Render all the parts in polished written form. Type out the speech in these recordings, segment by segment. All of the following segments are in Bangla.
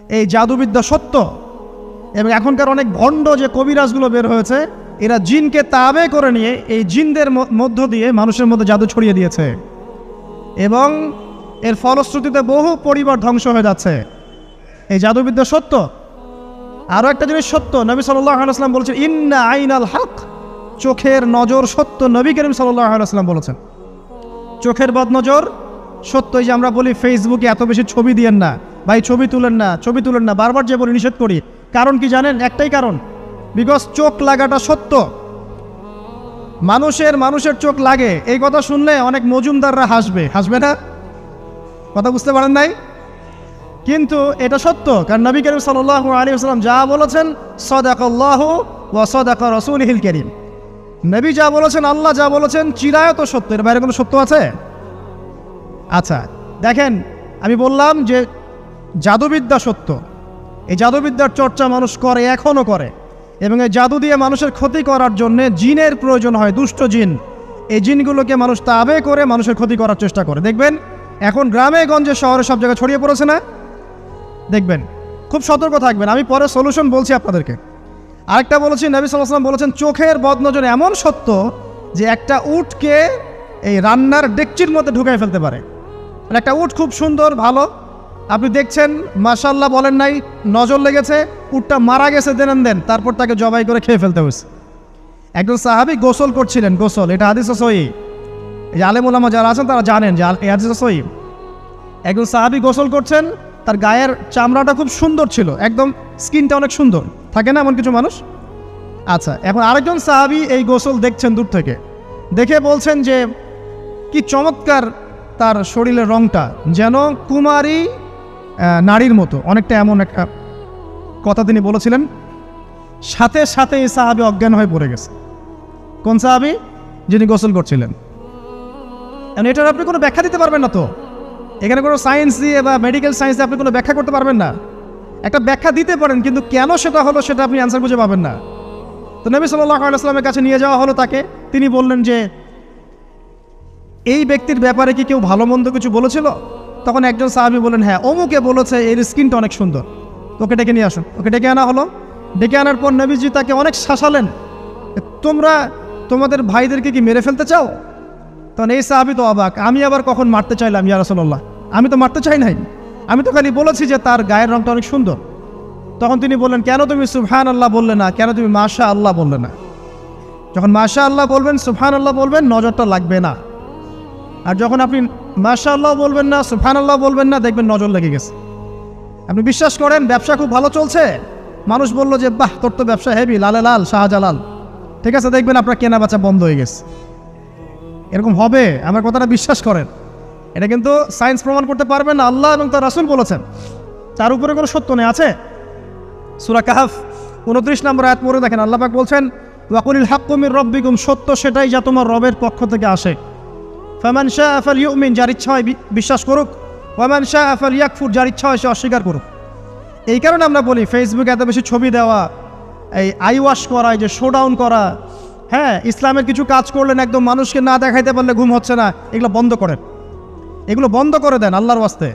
এই জাদুবিদ্যা সত্য। এবং এখনকার অনেক ভণ্ড যে কবিরাজগুলো বের হয়েছে, এরা জিনকে তাবে করে নিয়ে এই জিনদের মধ্য দিয়ে মানুষের মধ্যে জাদু ছড়িয়ে দিয়েছে, এবং এর ফলশ্রুতিতে বহু পরিবার ধ্বংস হয়ে যাচ্ছে। এই জাদুবিদ্যা সত্য। আরও একটা জিনিস সত্য, নবী সাল্লাল্লাহু আলাইহি ওয়াসাল্লাম বলেছেন ইন্না আইনাল হক, চোখের নজর সত্য। নবী করিম সাল্লাল্লাহু আলাইহি ওয়াসাল্লাম বলেছেন চোখের বদনজর সত্য। এই যে আমরা বলি ফেসবুকে এত বেশি ছবি দিয়েন না ভাই, ছবি তুলেন না, ছবি তুলেন না, বারবার যে বলি নিষেধ করি, কারণ কি জানেন? একটাই কারণ, বিকজ চোখ লাগাটা সত্য। মানুষের চোখ লাগে, এই কথা শুনলে অনেক মজুমদাররা হাসবে না? কথা বুঝতে পারেন নাই? কিন্তু এটা সত্য, কারণ নবী করিম সাল্লাল্লাহু আলাইহি ওয়াসাল্লাম যা বলেছেন সাদাকাল্লাহু ওয়া সাদাকা রাসূলুহুল কারীম, নবী যা বলেছেন, আল্লাহ যা বলেছেন চিরায়ত সত্য, এর বাইরে কোনো সত্য আছে? আচ্ছা দেখেন, আমি বললাম যে জাদুবিদ্যা সত্য। এই জাদুবিদ্যার চর্চা মানুষ করে, এখনও করে, এবং এই জাদু দিয়ে মানুষের ক্ষতি করার জন্য জিনের প্রয়োজন হয়, দুষ্ট জিন। এই জিনগুলোকে মানুষ তাবে করে মানুষের ক্ষতি করার চেষ্টা করে। দেখবেন এখন গ্রামে গঞ্জে শহরে সব জায়গায় ছড়িয়ে পড়েছে না? দেখবেন, খুব সতর্ক থাকবেন। আমি পরে সলিউশন বলছি আপনাদেরকে। আরেকটা বলেছি, নবী সাল্লাল্লাহু আলাইহি ওয়াসাল্লাম বলেছেন চোখের বদনজর এমন সত্য যে একটা উটকে এই রান্নার ডেকচির মধ্যে ঢুকাই ফেলতে পারে। মানে একটা উট খুব সুন্দর ভালো, আপনি দেখছেন মাশাআল্লাহ বলেন নাই, নজর লেগেছে, উটটা মারা গেছে, দেন তারপর তাকে জবাই করে খেয়ে ফেলতে হয়েছে। একজন সাহাবী গোসল করছিলেন, গোসল, এটা হাদিস সহিহ, এই যে আলেম ওলামা যারা আছেন তারা জানেন যে এই হাদিস সহিহ। একজন সাহাবী গোসল করছেন, তার গায়ের চামড়াটা খুব সুন্দর ছিল, একদম স্কিনটা অনেক সুন্দর থাকে না এমন কিছু মানুষ? আচ্ছা, এখন আরেকজন সাহাবী এই গোসল দেখছেন দূর থেকে, দেখে বলছেন যে কি চমৎকার তার শরীরের রংটা, যেন কুমারী নারীর মতো, অনেকটা এমন একটা কথা তিনি বলেছিলেন। সাথে সাথে এই সাহাবী অজ্ঞান হয়ে পড়ে গেছে। কোন সাহাবী? যিনি গোসল করছিলেন। এটার আপনি কোনো ব্যাখ্যা দিতে পারবেন না তো, এখানে কোনো সায়েন্স দিয়ে বা মেডিকেল সায়েন্স দিয়ে আপনি কোনো ব্যাখ্যা করতে পারবেন না। একটা ব্যাখ্যা দিতে পারেন, কিন্তু কেন সেটা হলো সেটা আপনি অ্যান্সার খুঁজে পাবেন না। তো নবী সাল্লাল্লাহু আলাইহি ওয়াসাল্লামের কাছে নিয়ে যাওয়া হলো তাকে। তিনি বললেন যে এই ব্যক্তির ব্যাপারে কি কেউ ভালো মন্দ কিছু বলেছিল? তখন একজন সাহাবী বললেন হ্যাঁ, অমুকে বলেছে এর স্কিনটা অনেক সুন্দর, ওকে ডেকে নিয়ে আসুন। ওকে ডেকে আনা হলো। ডেকে আনার পর নবীজি তাকে অনেক শাসালেন, তোমরা তোমাদের ভাইদেরকে কি মেরে ফেলতে চাও? তখন এই সাহাবী তো অবাক, আমি আবার কখন মারতে চাইলাম ইয়া রাসূলুল্লাহ? আমি তো মারতে চাই নাই, আমি তো খালি বলেছি যে তার গায়ের রংটা অনেক সুন্দর। তখন তিনি বললেন কেন তুমি সুবহানাল্লাহ বললে না, কেন তুমি মাশাআল্লাহ বললে না? যখন মাশাআল্লাহ বলবেন, সুবহানাল্লাহ বলবেন, নজরটা লাগবে না। আর যখন আপনি মাশাআল্লাহ বলবেন না, সুবহানাল্লাহ বলবেন না, দেখবেন নজর লেগে গেছে। আপনি বিশ্বাস করেন ব্যবসা খুব ভালো চলছে, মানুষ বলল যে বাহ তোর তো ব্যবসা হেভি, লালে লাল শাহজালাল, ঠিক আছে, দেখবেন আপনার কেনা বেচা বন্ধ হয়ে গেছে। এরকম হবে, আমার কথাটা বিশ্বাস করেন। এটা কিন্তু সায়েন্স প্রমাণ করতে পারবে না, আল্লাহ এবং তার রাসূল বলেছেন, তার উপরে কোনো সত্য নেই। আছে সূরা কাহফ 29 নম্বর আয়াত পড়ে দেখেন, আল্লাহ পাক বলছেন ওয়াকুলিল হাক্কু মির রাব্বিকুম, সত্য সেটাই যা তোমার রবের পক্ষ থেকে আসে। ফামান শাআ ফালইউমিন, যার ইচ্ছা হয় বিশ্বাস করুক, ওয়ামান শাআ ফালইয়াকফুর, যার ইচ্ছা হয় সে অস্বীকার করুক। এই কারণে আমরা বলি ফেসবুকে এত বেশি ছবি দেওয়া, এই আই ওয়াশ করা, এই যে শোডাউন করা, হ্যাঁ, ইসলামের কিছু কাজ করলেন একদম মানুষকে না দেখাইতে পারলে ঘুম হচ্ছে না, এগুলো বন্ধ করেন, এগুলো বন্ধ করে দেন আল্লাহর ওয়াস্তে।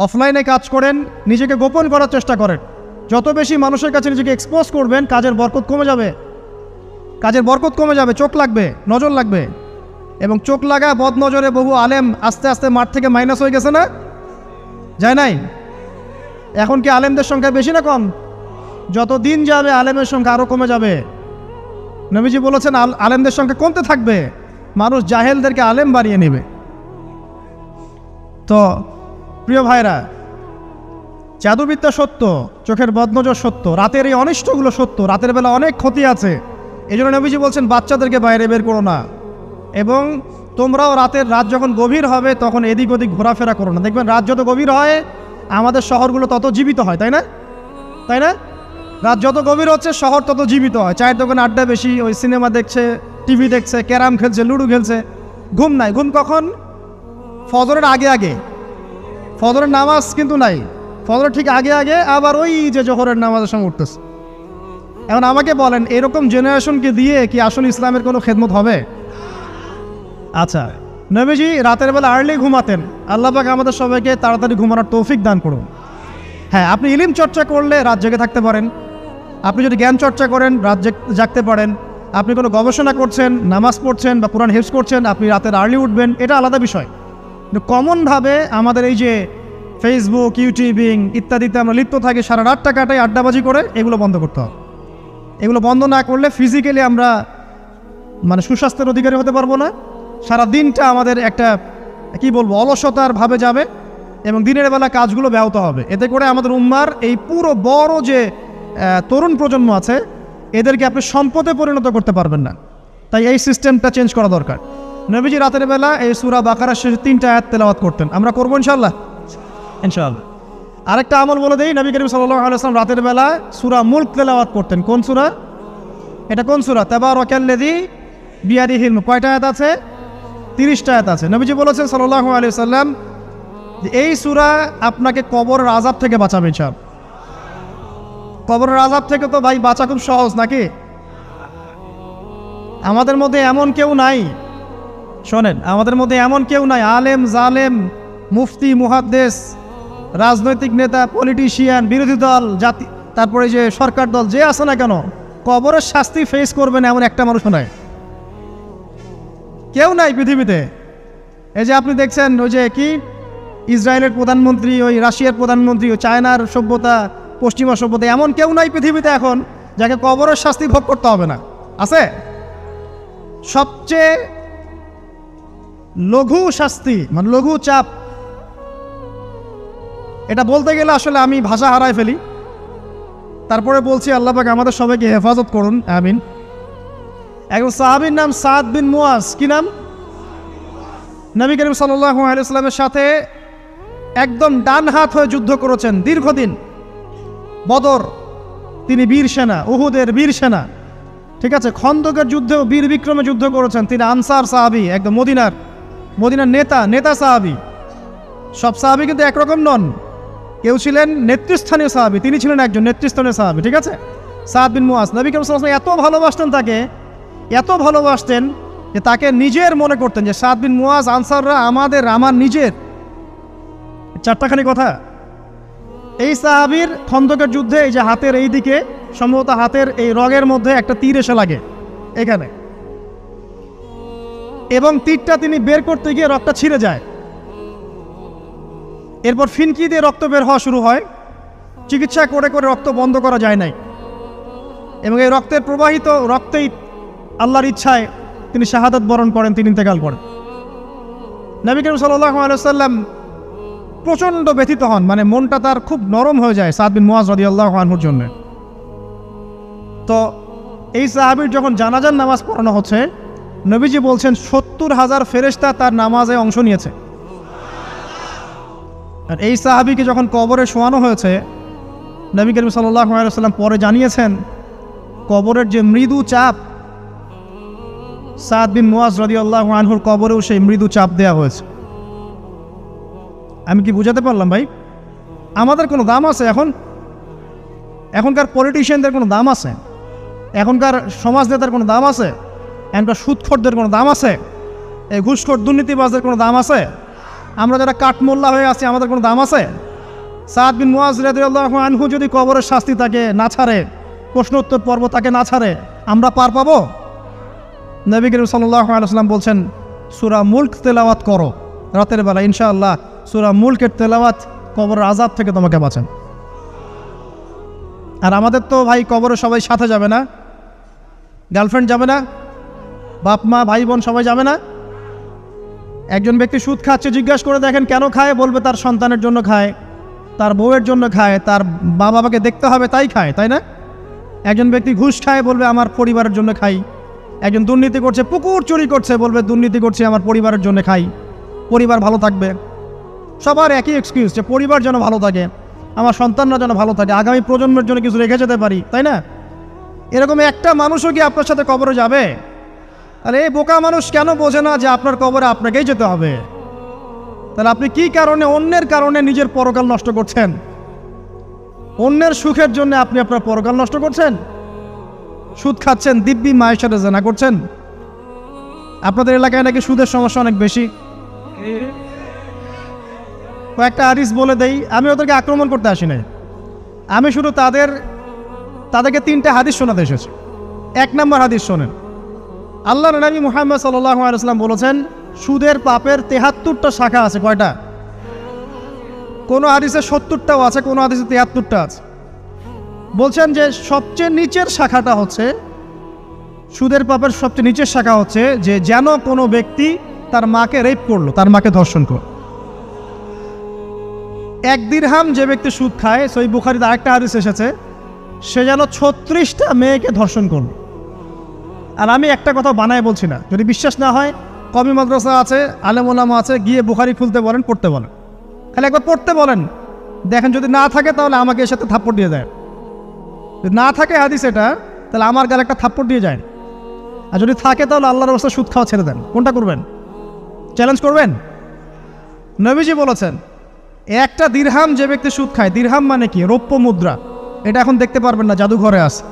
অফলাইনে কাজ করেন, নিজেকে গোপন করার চেষ্টা করেন। যত বেশি মানুষের কাছে নিজেকে এক্সপোজ করবেন, কাজের বরকত কমে যাবে, কাজের বরকত কমে যাবে, চোখ লাগবে, নজর লাগবে। এবং চোখ লাগা বদ নজরে বহু আলেম আস্তে আস্তে মাঠ থেকে মাইনাস হয়ে গেছে না? যায় নাই? এখন কি আলেমদের সংখ্যা বেশি না কম? যত দিন যাবে আলেমের সংখ্যা আরও কমে যাবে। নবীজি বলেছেন আলেমদের সংখ্যা কমতে থাকবে, মানুষ জাহেলদেরকে আলেম বানিয়ে নেবে। তো প্রিয় ভাইরা, জাদুবিদ্যা সত্য, চোখের বদনজর সত্য, রাতের এই অনিষ্টগুলো সত্য, রাতের বেলা অনেক ক্ষতি আছে। এই জন্য নবীজি বলছেন বাচ্চাদেরকে বাইরে বের করো না, এবং তোমরাও রাত যখন গভীর হবে তখন এদিক ওদিক ঘোরাফেরা করো না। দেখবেন রাত যত গভীর হয় আমাদের শহরগুলো তত জীবিত হয়, তাই না? তাই না? রাত যত গভীর হচ্ছে শহর তত জীবিত হয়। চায়ের দোকানে আড্ডা বেশি, ওই সিনেমা দেখছে, টিভি দেখছে, ক্যারাম খেলছে, লুডো খেলছে, ঘুম নাই। ঘুম কখন? ফজরের আগে আগে। ফজরের নামাজ কিন্তু নাই, ফজরের ঠিক আগে আগে, আবার ওই যে জোহরের নামাজের সঙ্গে উঠতেছে। এখন আমাকে বলেন এরকম জেনারেশনকে দিয়ে কি আসলে ইসলামের কোনো খেদমত হবে? আচ্ছা, নবীজি রাতের বেলা আর্লি ঘুমাতেন, আল্লাহ পাক আমাদের সবাইকে তাড়াতাড়ি ঘুমানোর তৌফিক দান করুন। হ্যাঁ, আপনি ইলম চর্চা করলে রাত জেগে থাকতে পারেন, আপনি যদি জ্ঞান চর্চা করেন রাত জাগতে পারেন, আপনি কোনো গবেষণা করছেন, নামাজ পড়ছেন বা কোরআন হেফজ করছেন, আপনি রাতের আর্লি উঠবেন, এটা আলাদা বিষয়। কিন্তু কমনভাবে আমাদের এই যে ফেসবুক, ইউটিউবিং ইত্যাদিতে আমরা লিপ্ত থাকি, সারা রাতটা কাটাই আড্ডাবাজি করে, এগুলো বন্ধ করতে হবে। এগুলো বন্ধ না করলে ফিজিক্যালি আমরা মানে সুস্বাস্থ্যের অধিকারী হতে পারবো না। সারা দিনটা আমাদের একটা কি বলবো অলসতার ভাবে যাবে এবং দিনের বেলা কাজগুলো ব্যাহত হবে। এতে করে আমাদের উম্মার এই পুরো বড় যে তরুণ প্রজন্ম আছে এদেরকে আপনি সম্পদে পরিণত করতে পারবেন না। তাই এই সিস্টেমটা চেঞ্জ করা দরকার। নবীজি রাতের বেলা এই সূরা বাকারার শেষে 3টা আয়াত তেলাওয়াত করতেন, আমরা করবো ইনশাআল্লাহ। আরেকটা আমল বলে দেই, নবী করিম সাল্লাল্লাহু আলাইহি ওয়াসাল্লাম রাতের বেলা সূরা মুলক তেলাওয়াত করতেন। কোন সূরা এটা? কোন সূরা? তাবারাকাল্লাযী বিয়াদিহিল মুলক। কয়টা আয়াত আছে? 30টা আয়াত আছে। নবীজি বলেছেন সাল্লাল্লাহু আলাইহি ওয়াসাল্লাম যে এই সূরা আপনাকে কবরের আযাব থেকে বাঁচাবে ইনশাআল্লাহ। কবরের আযাব থেকে তো ভাই বাঁচা খুব সহজ নাকি? আমাদের মধ্যে এমন কেউ নাই, শোনেন, আমাদের মধ্যে এমন কেউ নাই আলেম জালেম মুফতি মুহাদ্দিস রাজনৈতিক নেতা পলিটিশিয়ান বিরোধী দল জাতি তারপরে যে সরকার দল যে আছে না কেন কবরের শাস্তি ফেস করবে না এমন একটা মানুষও নাই, কেউ নাই পৃথিবীতে। এই যে আপনি দেখছেন ওই যে কি ইসরায়েলের প্রধানমন্ত্রী, ওই রাশিয়ার প্রধানমন্ত্রী, ওই চায়নার সভ্যতা, পশ্চিমা সভ্যতা, এমন কেউ নাই পৃথিবীতে এখন যাকে কবরের শাস্তি ভোগ করতে হবে না। আছে? সবচেয়ে লঘু শাস্তি মানে লঘু চাপ, এটা বলতে গেলে আসলে আমি ভাষা হারায় ফেলি। তারপরে বলছি আল্লাহ পাক আমাদের সবাইকে হেফাজত করুন, আমিন। একজন সাহাবীর নাম সাদ বিন মুয়াজ। কি নাম? নবী করিম সাল্লাল্লাহু আলাইহি ওয়াসাল্লামের সাথে একদম ডান হাত হয়ে যুদ্ধ করেছেন দীর্ঘদিন। বদর তিনি বীর সেনা, উহুদের বীর সেনা, ঠিক আছে। খন্দকের যুদ্ধেও বীর বিক্রমে যুদ্ধ করেছেন। তিনি আনসার সাহাবী, একদম মদিনার নেতা সাহাবী। সব সাহাবী কিন্তু একরকম নন, কেউ ছিলেন নেতৃস্থানীয় সাহাবী, তিনি ছিলেন একজন নেতৃস্থানীয় সাহাবী, ঠিক আছে। সাদ বিন মুয়াজ নবী করিম সাল্লাল্লাহু আলাইহি ওয়াসাল্লাম এত ভালোবাসতেন তাকে, এত ভালোবাসতেন যে তাকে নিজের মনে করতেন যে সাদ বিন মুয়াজ আনসাররা আমার নিজের। চারটাখানি কথা। এই সাহাবীর খন্দকের যুদ্ধে এই যে হাতের এই দিকে সম্ভবত হাতের এই রগের মধ্যে একটা তীর এসে লাগে এখানে, এবং তীরটা তিনি বের করতে গিয়ে রক্তটা ছিঁড়ে যায়। এরপর ফিনকি দিয়ে রক্ত বের হওয়া শুরু হয়। চিকিৎসা করে করে রক্ত বন্ধ করা যায় নাই, এবং এই রক্তের প্রবাহিত রক্তেই আল্লাহর ইচ্ছায় তিনি শাহাদাত বরণ করেন, তিনি ইন্তেকাল করেন। নবী করিম সাল্লাল্লাহু আলাইহি ওয়াসাল্লাম প্রচণ্ড ব্যথিত হন, মানে মনটা তার খুব নরম হয়ে যায় সাদ বিন মুয়াজ রাদিয়াল্লাহু আনহুর জন্য। তো এই সাহাবীর যখন জানাজার নামাজ পড়ানো হচ্ছে, নবীজি বলছেন 70,000 ফেরেশতা তার নামাজে অংশ নিয়েছে। আর এই সাহাবীকে যখন কবরে শোয়ানো হয়েছে, নবী করিম সাল্লাল্লাহু আলাইহি ওয়াসাল্লাম পরে জানিয়েছেন কবরের যে মৃদু চাপ, সাদ বিন মুয়াজ রাদিয়াল্লাহু আনহুর কবরেও সেই মৃদু চাপ দেওয়া হয়েছে। আমি কি বুঝাতে পারলাম ভাই? আমাদের কোনো দাম আছে এখনকার পলিটিশিয়ানদের কোনো দাম আছে? এখনকার সমাজ নেতার কোনো দাম আছে? এখনকার সুদখোরদের কোনো দাম আছে? এই ঘুষখোর দুর্নীতিবাজদের কোনো দাম আছে? আমরা যারা কাঠমোল্লা হয়ে আছি আমাদের কোনো দাম আছে? সাদ বিন মুয়াজ রাদিয়াল্লাহু আনহু যদি কবরের শাস্তি তাকে না ছাড়ে, প্রশ্ন উত্তর পর্ব তাকে না ছাড়ে, আমরা পার পাবো? নবী করিম সাল্লাল্লাহু আলাইহি ওয়াসাল্লাম বলছেন সূরা মুলক তেলাওয়াত করো রাতের বেলা, ইনশাআল্লাহ সূরা মুলকের তেলাওয়াত কবরের আযাব থেকে তোমাকে বাঁচান। আর আমাদের তো ভাই কবরে সবাই সাথে যাবে না, গার্লফ্রেন্ড যাবে না, বাপ মা ভাই বোন সবাই যাবে না। একজন ব্যক্তি সুদ খাচ্ছে, জিজ্ঞাসা করে দেখেন কেন খায়, বলবে তার সন্তানের জন্য খায়, তার বউয়ের জন্য খায়, তার মা বাবাকে দেখতে হবে তাই খায়, তাই না? একজন ব্যক্তি ঘুষ খায়, বলবে আমার পরিবারের জন্য খাই। একজন দুর্নীতি করছে, পুকুর চুরি করছে, বলবে দুর্নীতি করছে আমার পরিবারের জন্য খাই, পরিবার ভালো থাকবে। সবার একই এক্সকিউজ যে পরিবার যেন ভালো থাকে, আমার সন্তানরা যেন ভালো থাকে, আগামী প্রজন্মের জন্য কিছু রেখে যেতে পারি, তাই না? এরকম একটা মানুষও কি আপনার সাথে কবরে যাবে? আরে এই বোকা মানুষ কেন বোঝে না যে আপনার কবরে আপনাকেই যেতে হবে? তাহলে আপনি কি কারণে অন্যের কারণে নিজের পরকাল নষ্ট করছেন? অন্যের সুখের জন্য আপনি আপনার পরকাল নষ্ট করছেন। সুদ খাচ্ছেন, দিব্যি মায়ের সাথে জেনা করছেন। আপনাদের এলাকায় নাকি সুদের সমস্যা অনেক বেশি। কয়েকটা হাদিস বলে দেই, আমি ওদেরকে আক্রমণ করতে আসি নাই, আমি শুধু তাদেরকে 3টে হাদিস শোনাতে এসেছি। 1 নম্বর হাদিস শোনেন। আল্লাহর নবী মুহাম্মদ সাল্লাল্লাহু আলাইহি ওয়াসাল্লাম বলেছেন, সুদের পাপের 73টা শাখা আছে। কয়টা? কোনো হাদিসে 70টাও আছে, কোনো হাদিসে 73টা আছে। বলছেন যে সবচেয়ে নিচের শাখাটা হচ্ছে, সুদের পাপের সবচেয়ে নিচের শাখা হচ্ছে যে যেন কোনো ব্যক্তি তার মাকে রেপ করলো, তার মাকে ধর্ষণ করলো। 1 দিরহাম যে ব্যক্তি সুদ খায়, সহিহ বুখারীতে আরেকটা হাদিস এসেছে, সে যেন 36টা মেয়েকে ধর্ষণ করলো। আর আমি একটা কথা বানায় বলছি না, যদি বিশ্বাস না হয় কওমি মাদ্রাসা আছে, আলেম ওলামা আছে, গিয়ে বুখারী খুলতে বলেন, পড়তে বলেন, খালি একবার পড়তে বলেন, দেখেন যদি না থাকে তাহলে আমাকে এর সাথে থাপ্পড় দিয়ে যায়। যদি না থাকে হাদিস এটা, তাহলে আমার গালে একটা থাপ্পড় দিয়ে যায়। আর যদি থাকে তাহলে আল্লাহর রাস্তায় সুদ খাওয়া ছেড়ে দেন। কোনটা করবেন? চ্যালেঞ্জ করবেন? নবীজি বলেছেন, 1টা দিরহাম যে ব্যক্তি সুদ খায়, দিরহাম মানে কি? রৌপ্য মুদ্রা। এটা এখন দেখতে পারবেন না, জাদুঘরে আছে।